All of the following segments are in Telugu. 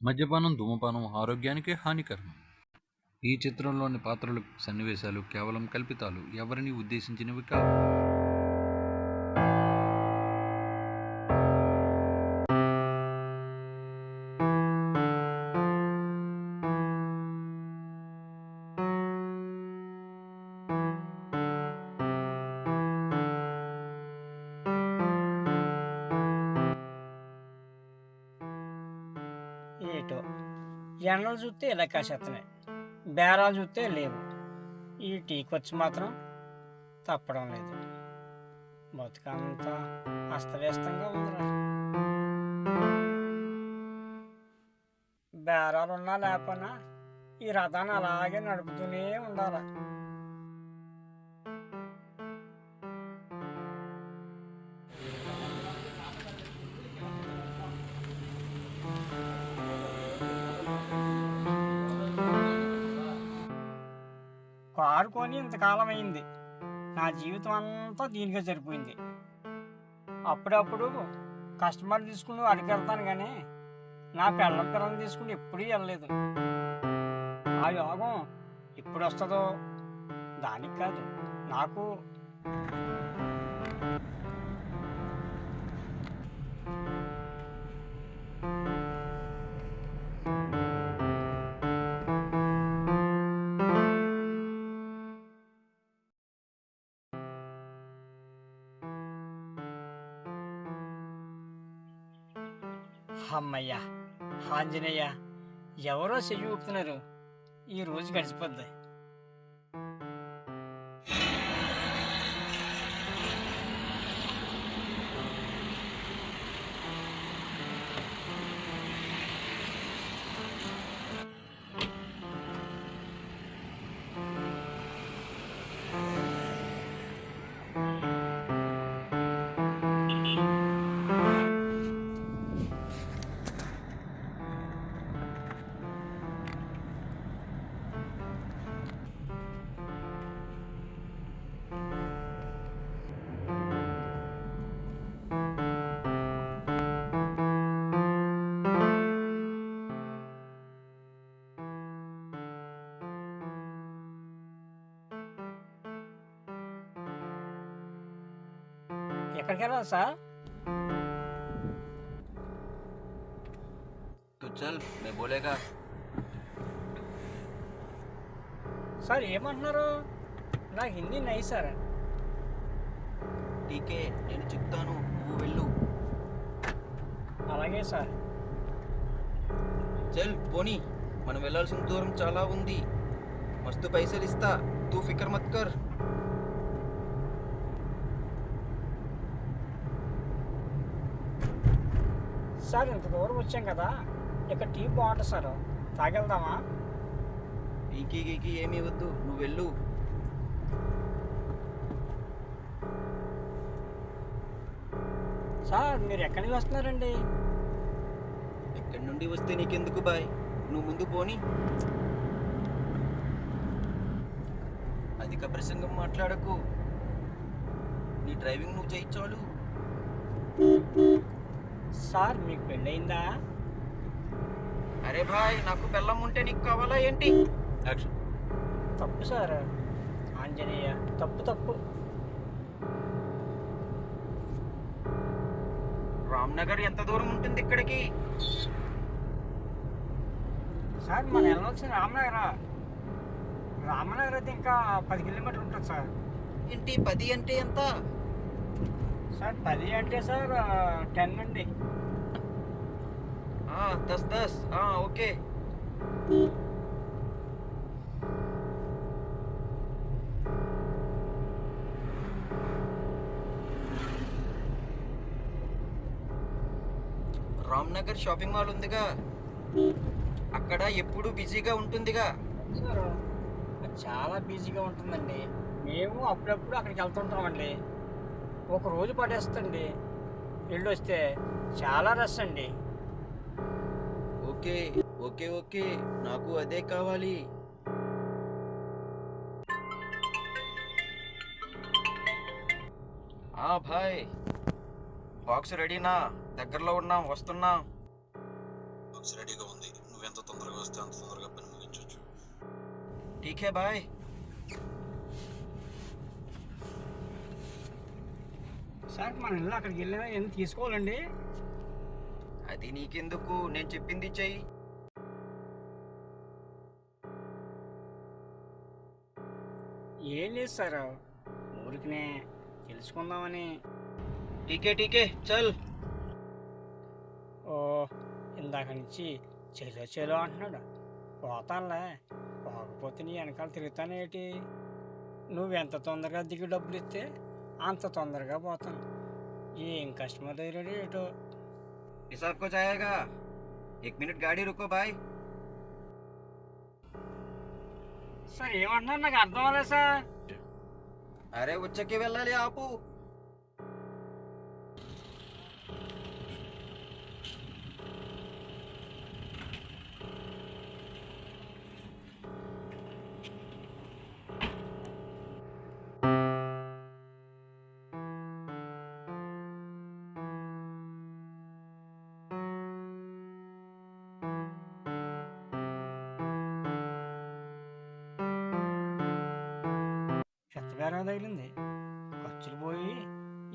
మద్యపానం, ధూమపానం ఆరోగ్యానికి హానికరం. ఈ చిత్రంలోని పాత్రలు, సన్నివేశాలు కేవలం కల్పితాలు, ఎవరిని ఉద్దేశించినవి కావు. ఏటో ఎండలు చూస్తే ఇలా కాసేస్తున్నాయి, బేరాలు చూస్తే లేవు. ఈ టీ ఖర్చు మాత్రం తప్పడం లేదు. బతుకంతా అస్తవ్యస్తంగా ఉందిరా. బేరాలున్నా లేకపోయినా ఈ రథాన్ని అలాగే నడుపుతూనే ఉండాలి. కారు కొని ఇంతకాలం అయింది, నా జీవితం అంతా దీనికే సరిపోయింది. అప్పుడప్పుడు కస్టమర్ తీసుకుని అడిగి వెళ్తాను, కానీ నా పిల్లల్ని తీసుకుని ఎప్పుడూ వెళ్ళలేదు. ఆ యోగం ఎప్పుడు వస్తుందో దానికి కాదు, నాకు. అమ్మయ్యా, ఆంజనేయ, ఎవరో చెయ్యి ఊపుతున్నారు. ఈ రోజు గడిచిపోద్ది. ఎక్కడికి వెళ్ళాలి సార్? तो चल मैं बोलेगा. సార్ ఏమంటున్నారు? నాకు హిందీ నై సార్. టీకే నేను చెప్తాను, నువ్వు వెళ్ళు. అలాగే సార్. చల్ పోనీ, మనం వెళ్ళాల్సిన దూరం చాలా ఉంది. మస్తు పైసలు ఇస్తా, తూ ఫికర్ మత్ కర్. సార్ ఇంత దూరం వచ్చాం కదా, ఇక్కడ టీ బాగుంటుంది సార్, తాగెళ్దామా? టీకి గీకి ఏమీ వద్దు, నువ్వు వెళ్ళు. సార్ మీరు ఎక్కడి నుంచి వస్తున్నారండి? ఎక్కడి నుండి వస్తే నీకెందుకు బాయ్, నువ్వు ముందు పోనీ. అధిక ప్రసంగం మాట్లాడకు, నీ డ్రైవింగ్ నువ్వు చేయించాలు. సార్ మీకు పెళ్ళయిందా? అరే భాయ్, నాకు బెల్లం ఉంటే నీకు కావాలా ఏంటి? యాక్షన్. తప్పు సార్ ఆంజనేయ, తప్పు తప్పు. రామ్నగర్ ఎంత దూరం ఉంటుంది ఇక్కడికి? సార్ మనం వెళ్ళాల్సిన రామనగరా. రామనగర్ అయితే ఇంకా 10 కిలోమీటర్లు ఉంటుంది సార్. ఏంటి 10 అంటే ఎంత? సార్ 10 అంటే సార్ 10 అండి. 10 ఓకే. రామ్నగర్ షాపింగ్ మాల్ ఉందిగా, అక్కడ ఎప్పుడు బిజీగా ఉంటుందిగా. సార్ అది చాలా బిజీగా ఉంటుందండి. మేము అప్పుడప్పుడు అక్కడికి వెళ్తుంటామండి. ఒక రోజు పడేస్తండి, వెళ్ళొస్తే చాలా రష్ అండి. ఓకే ఓకే ఓకే, నాకు అదే కావాలి. భాయ్, బాక్స్ రెడీనా? దగ్గరలో ఉన్నాం, వస్తున్నాం. బాక్స్ రెడీగా ఉంది. నువ్వెంత తొందరగా వస్తే అంత తొందరగా పని ముగించవచ్చు. ఠీకే బాయ్. సార్ మన ఇల్లు అక్కడికి వెళ్ళినా ఏం తీసుకోవాలండి? అది నీకెందుకు, నేను చెప్పింది చెయ్యి. ఏం లేదు సార్, ఊరికినే తెలుసుకుందామని. టీకే టీకే చల్. ఓ ఇందాక నుంచి చెలో చెలో అంటున్నాడు. పోతానులే, పోకపోతే నీ వెనకాల తిరుగుతానేటి. నువ్వెంత తొందరగా దిగి డబ్బులు ఇస్తే అంత తొందరగా పోతాను. ఏం కస్టమర్ దగ్గర ఏటో. हिसाब को जाएगा. 1 मिनट गाड़ी रुको भाई. సార్ ఏమంటున్నారు నాకు అర్థం అవ్వలేదు సార్. అరే వచ్చకి వెళ్ళాలి, ఆపు. చెత్త బేరం తగిలింది. ఖర్చులు పోయి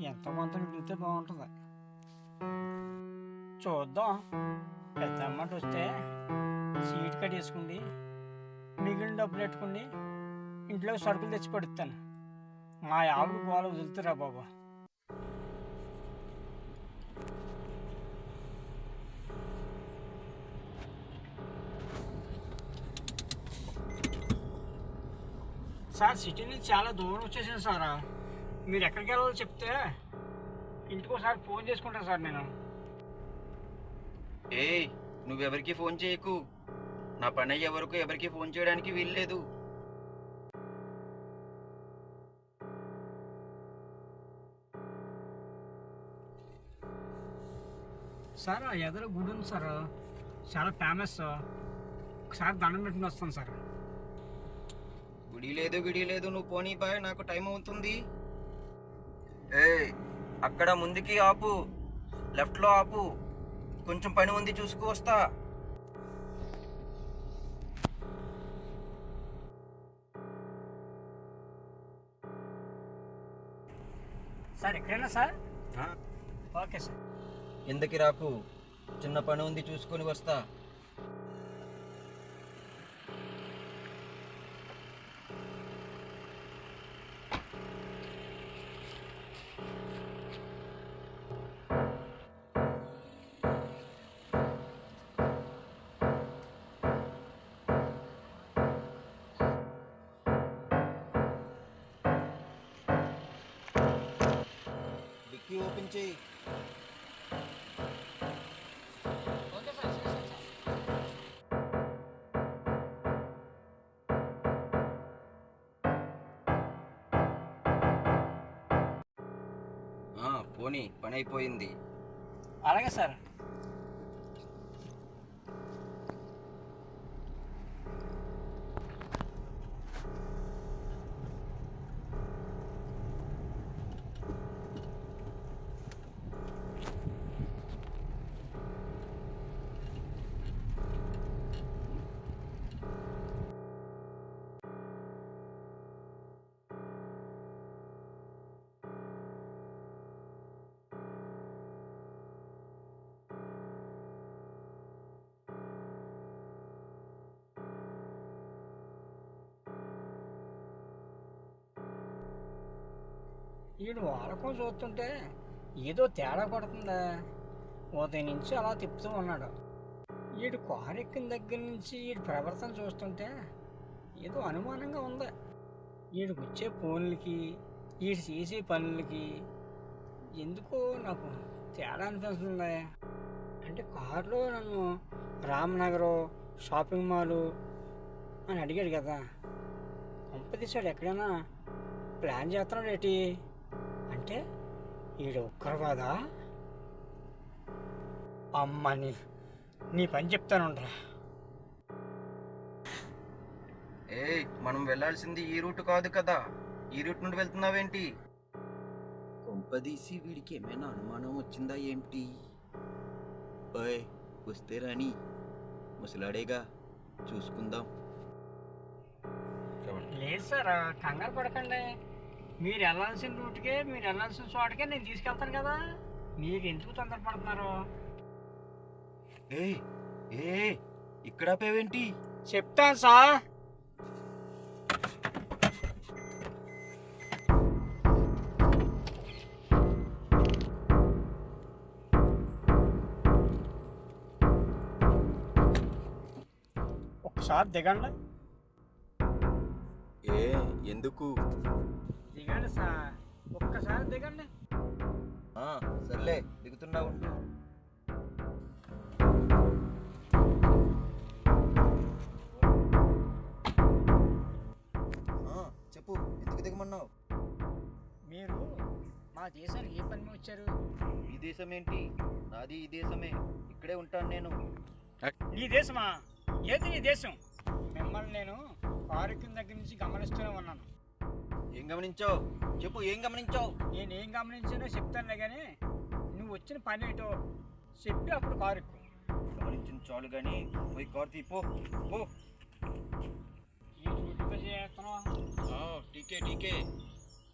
ఎంత కొంత మిగిలితే బాగుంటుంది. చూద్దాం, పెద్ద అమౌంట్ వస్తే సీట్ కట్టేసుకుండి, మిగిలిన డబ్బులు పెట్టుకుని ఇంట్లో సరుకులు తెచ్చి పడుతాను. మా ఆవిడ గోల వదులుతురా బాబా. సార్ సిటీ నుంచి చాలా దూరం వచ్చేసాను సారా. మీరు ఎక్కడికి వెళ్ళాలో చెప్తే ఇంటికి ఒకసారి ఫోన్ చేసుకుంటాను సార్ నేను. ఏయ్ నువ్వెవరికి ఫోన్ చేయకు. నా పని అయ్యే వరకు ఎవరికి ఫోన్ చేయడానికి వీల్లేదు. సార్ ఆ ఎదురు గుడి ఉంది సార్, చాలా ఫేమస్. ఒకసారి దండం పెట్టుకుని వస్తాను సార్. గుడి లేదు, నువ్వు పోనీ బాయ్, నాకు టైం అవుతుంది. ఏయ్ అక్కడ ముందుకి ఆపు, లెఫ్ట్ లో ఆపు. కొంచెం పని ఉంది, చూసుకు వస్తా. సార్ ఎక్కడైనా సార్? Okay sir. కిందకి రాకు, చిన్న పని ఉంది, చూసుకొని వస్తా. డిక్కీ ఓపెన్ చేయి. ఓకే సార్, చేస్తాను సార్. పోనీ పని అయిపోయింది. అలాగే సార్. వీడు వాడకం చూస్తుంటే ఏదో తేడా పడుతుందా. ఉదయం నుంచి అలా తిప్పుతూ ఉన్నాడు. వీడు కారు ఎక్కిన దగ్గర నుంచి వీడి ప్రవర్తన చూస్తుంటే ఏదో అనుమానంగా ఉంది. వీడికి వచ్చే ఫోన్లకి, వీడు చేసే పనులకి ఎందుకో నాకు తేడా అనిపిస్తుంది. అంటే కారులో నన్ను రామ్నగర్ షాపింగ్ మాలు అని అడిగాడు కదా, పంపదీశాడు ఎక్కడైనా ప్లాన్ చేస్తున్నాడు ఏంటి? అంటే ఈడు ఉగ్రవాదా? అమ్మని నీ పని చెప్తానుండ్రా. ఏయ్ మనం వెళ్ళాల్సింది ఈ రూట్ కాదు కదా, ఈ రూట్ నుండి వెళ్తున్నావేంటి? కొంపదీసి వీడికి ఏమైనా అనుమానం వచ్చిందా ఏంటి? ఓయ్ వస్తే రాని. ముసలాడేగా, చూసుకుందాం. లేదు సార్, కంగారు పడకండి. మీరు వెళ్ళాల్సిన రూట్కే, మీరు వెళ్ళాల్సిన చోటకే నేను తీసుకెళ్తాను కదా. మీకు ఎందుకు తొందరపడుతున్నారు? ఏ ఏ ఇక్కడ ఆపేవేంటి? చెప్తాను సార్. ఒకసారి దిగండి. ఏ ఎందుకు? దిగండి సార్, ఒక్కసారి దిగండి. సర్లే, దిగుతున్నా ఉండు. చెప్పు, ఎందుకు దిగమన్నావు? మీరు మా దేశానికి ఏ పని మీద వచ్చారు? ఈ దేశం ఏంటి? నాది ఈ దేశమే, ఇక్కడే ఉంటాను నేను. నీ దేశమా? ఏది నీ దేశం? మిమ్మల్ని నేను కారు కింద దగ్గర నుంచి గమనిస్తూనే ఉన్నాను. ఏం గమనించావు? చెప్పు, ఏం గమనించావు? నేనేం గమనించానో చెప్తానులే, కానీ నువ్వు వచ్చిన పని ఏంటో చెప్పి అప్పుడు కారు ఎక్కు. గమనించిన చాలు కానీ పోయి కారు తీపో. టీకే టీకే,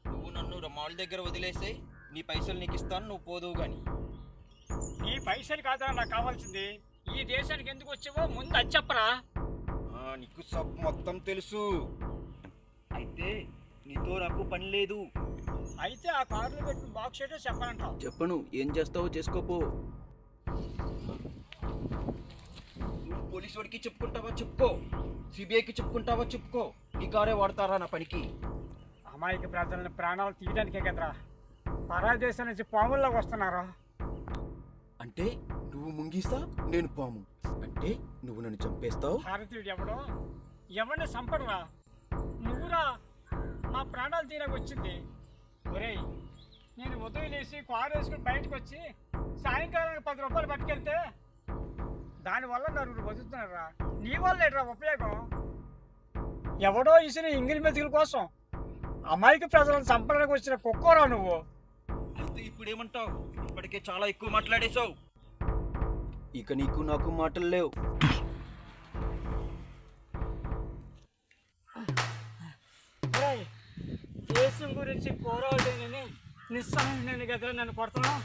నువ్వు నన్ను మాల్ దగ్గర వదిలేసే, నీ పైసలు నీకు ఇస్తాను, నువ్వు పోదువు కానీ. నీ పైసలు కాదా నాకు కావాల్సింది? ఈ దేశానికి ఎందుకు వచ్చావో ముందు అది చెప్పరా. నీకు సబ్ మొత్తం తెలుసు. అయితే నీతో నాకు పని లేదు. అయితే ఆ కారులో పెట్టిన బాక్స్ ఏంటో చెప్పనంటావు? చెప్పను, ఏం చేస్తావో చేసుకోపో. నువ్వు పోలీసు వాడికి చెప్పుకుంటావా చెప్పుకో, సిబిఐకి చెప్పుకుంటావా చెప్పుకో. నీ కారే వాడతారా నా పనికి? అమాయక ప్రజలని ప్రాణాలు తీయడానికే కదరా పరాయి దేశం నుంచి పాముల్లోకి వస్తున్నారా? అంటే నువ్వు ముంగిస్తా, నేను పాము. అంటే నువ్వు నన్ను చంపేస్తావు. భారతీయుడు ఎవడో ఎవరిని చంపడరా? నువ్వురా మా ప్రాణాలు తీరకు వచ్చింది. ఒరేయ్, నేను ఉదయం లేచి కారు వేసుకుని బయటకు వచ్చి సాయంకాలానికి 10 రూపాయలు పట్టుకెళ్తే దానివల్ల నలుగురు బతుకుతున్నారా? నీ వల్ల ఏంట్రా ఉపయోగం? ఎవడో ఇసిన ఇంగిలి మెతుకుల కోసం అమాయక ప్రజలను చంపడానికి వచ్చిన కుక్కోరా నువ్వు. అయితే ఇప్పుడేమంటావు? ఇప్పటికే చాలా ఎక్కువ మాట్లాడేశావు, ఇక నీకు నాకు మాటలు లేవు. దేశం గురించి పోరాడేనని నిస్సహాయుని గదిలో నన్ను కొడుతున్నావు.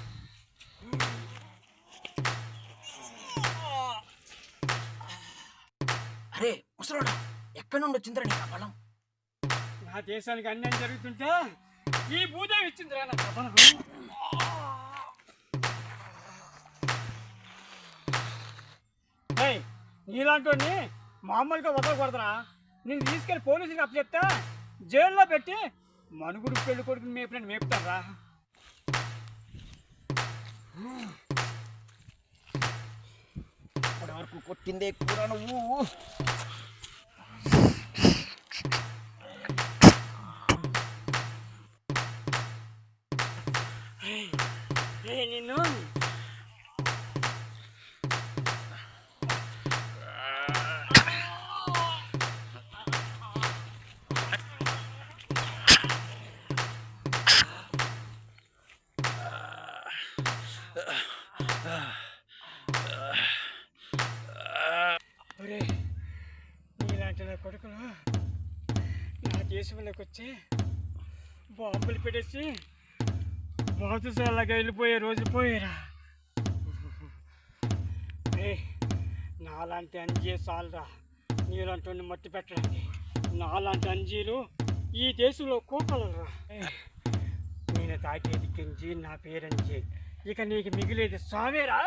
అరే ముసలోడా, ఎక్కడి నుండి వచ్చిందిరా నీకు ఆ బలం? నా దేశానికి అన్యాయం జరుగుతుంటే ఈ భూదేవి ఇచ్చిందిరా నా బలం. నీలాంటి మామూలుగా వదలకూడదురా. నేను తీసుకెళ్ళి పోలీసులకు అప్పచెప్తే జైల్లో పెట్టి మనుగురు పెళ్లి కొడుకుని మేపినట్టు మేపుతారా? ఇప్పటి వరకు కొట్టిందే కూర నువ్వు. నిన్ను నీలాంటి నా కొడుకులు నా దేశంలోకి వచ్చి బాంబులు పెట్టేసి బాతుసాలాగా వెళ్ళిపోయే రోజు పోయారా? నాలాంటి అంజీ చాలరా నీలాంటి మట్టి పెట్టడానికి. నాలాంటి అంజీలు ఈ దేశంలో కూకలరా. నేను తాకేది కింజి, నా పేరంజీ. ఇక నీకు మిగిలేది సావేరా.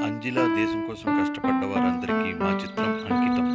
అంజిలా దేశం కోసం కష్టపడ్డ వారందరికీ మా చిత్రం అంకితం.